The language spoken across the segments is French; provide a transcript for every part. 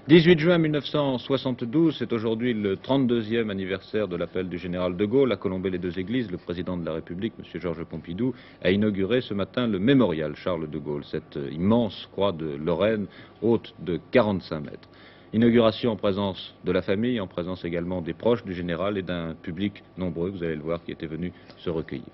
18 juin 1972, c'est aujourd'hui le 32e anniversaire de l'appel du général de Gaulle à Colombey-les-Deux-Églises. Le président de la République, M. Georges Pompidou, a inauguré ce matin le mémorial Charles de Gaulle, cette immense croix de Lorraine, haute de 45 mètres. Inauguration en présence de la famille, en présence également des proches du général et d'un public nombreux, vous allez le voir, qui était venu se recueillir.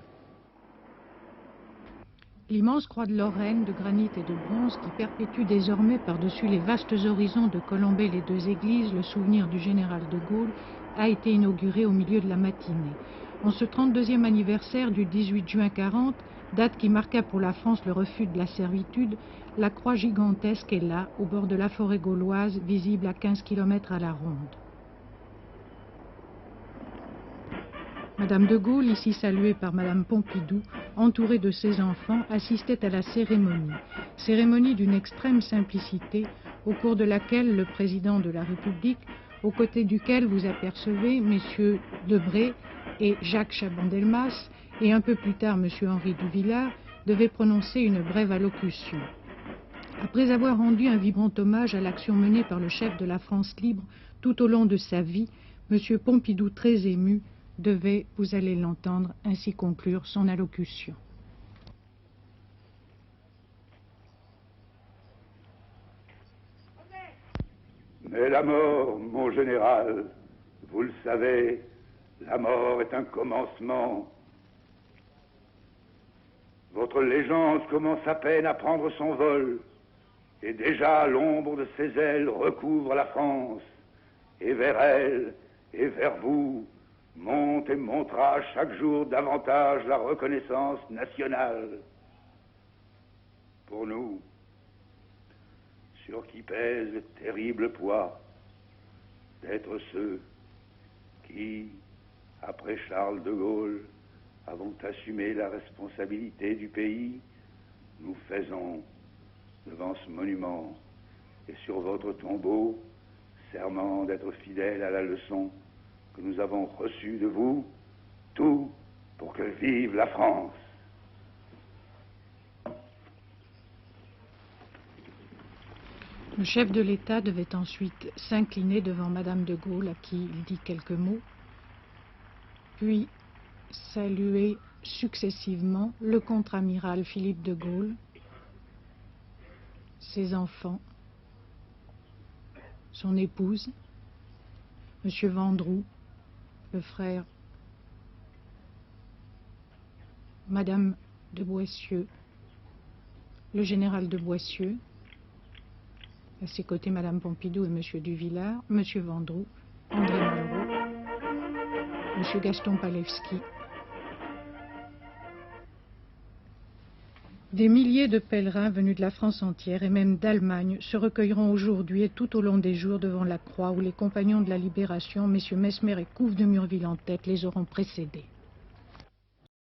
L'immense croix de Lorraine, de granit et de bronze, qui perpétue désormais par-dessus les vastes horizons de Colombey-les-Deux-Églises le souvenir du général de Gaulle, a été inaugurée au milieu de la matinée. En ce 32e anniversaire du 18 juin 40, date qui marqua pour la France le refus de la servitude, la croix gigantesque est là, au bord de la forêt gauloise, visible à 15 km à la ronde. Madame de Gaulle, ici saluée par Madame Pompidou, entourée de ses enfants, assistait à la cérémonie d'une extrême simplicité, au cours de laquelle le président de la République, aux côtés duquel vous apercevez messieurs Debré et Jacques Chaban-Delmas, et un peu plus tard monsieur Henri Duvillard, devait prononcer une brève allocution. Après avoir rendu un vibrant hommage à l'action menée par le chef de la France libre tout au long de sa vie, monsieur Pompidou, très ému, devait, vous allez l'entendre, ainsi conclure son allocution. Mais la mort, mon général, vous le savez, la mort est un commencement. Votre légende commence à peine à prendre son vol, et déjà l'ombre de ses ailes recouvre la France, et vers elle, et vers vous, monte et montera chaque jour davantage la reconnaissance nationale. Pour nous, sur qui pèse le terrible poids d'être ceux qui, après Charles de Gaulle, avons assumé la responsabilité du pays, nous faisons, devant ce monument et sur votre tombeau, serment d'être fidèles à la leçon que nous avons reçue de vous, tout pour que vive la France. Le chef de l'État devait ensuite s'incliner devant Madame de Gaulle, à qui il dit quelques mots, puis saluer successivement le contre-amiral Philippe de Gaulle, ses enfants, son épouse, Monsieur Vendroux, le frère, Madame de Boissieu, le général de Boissieu, à ses côtés Madame Pompidou et Monsieur Duvillard, Monsieur Vendroux, André Malraux, Monsieur Gaston Palevski. Des milliers de pèlerins venus de la France entière et même d'Allemagne se recueilleront aujourd'hui et tout au long des jours devant la croix où les compagnons de la Libération, messieurs Mesmer et Couve de Murville en tête, les auront précédés.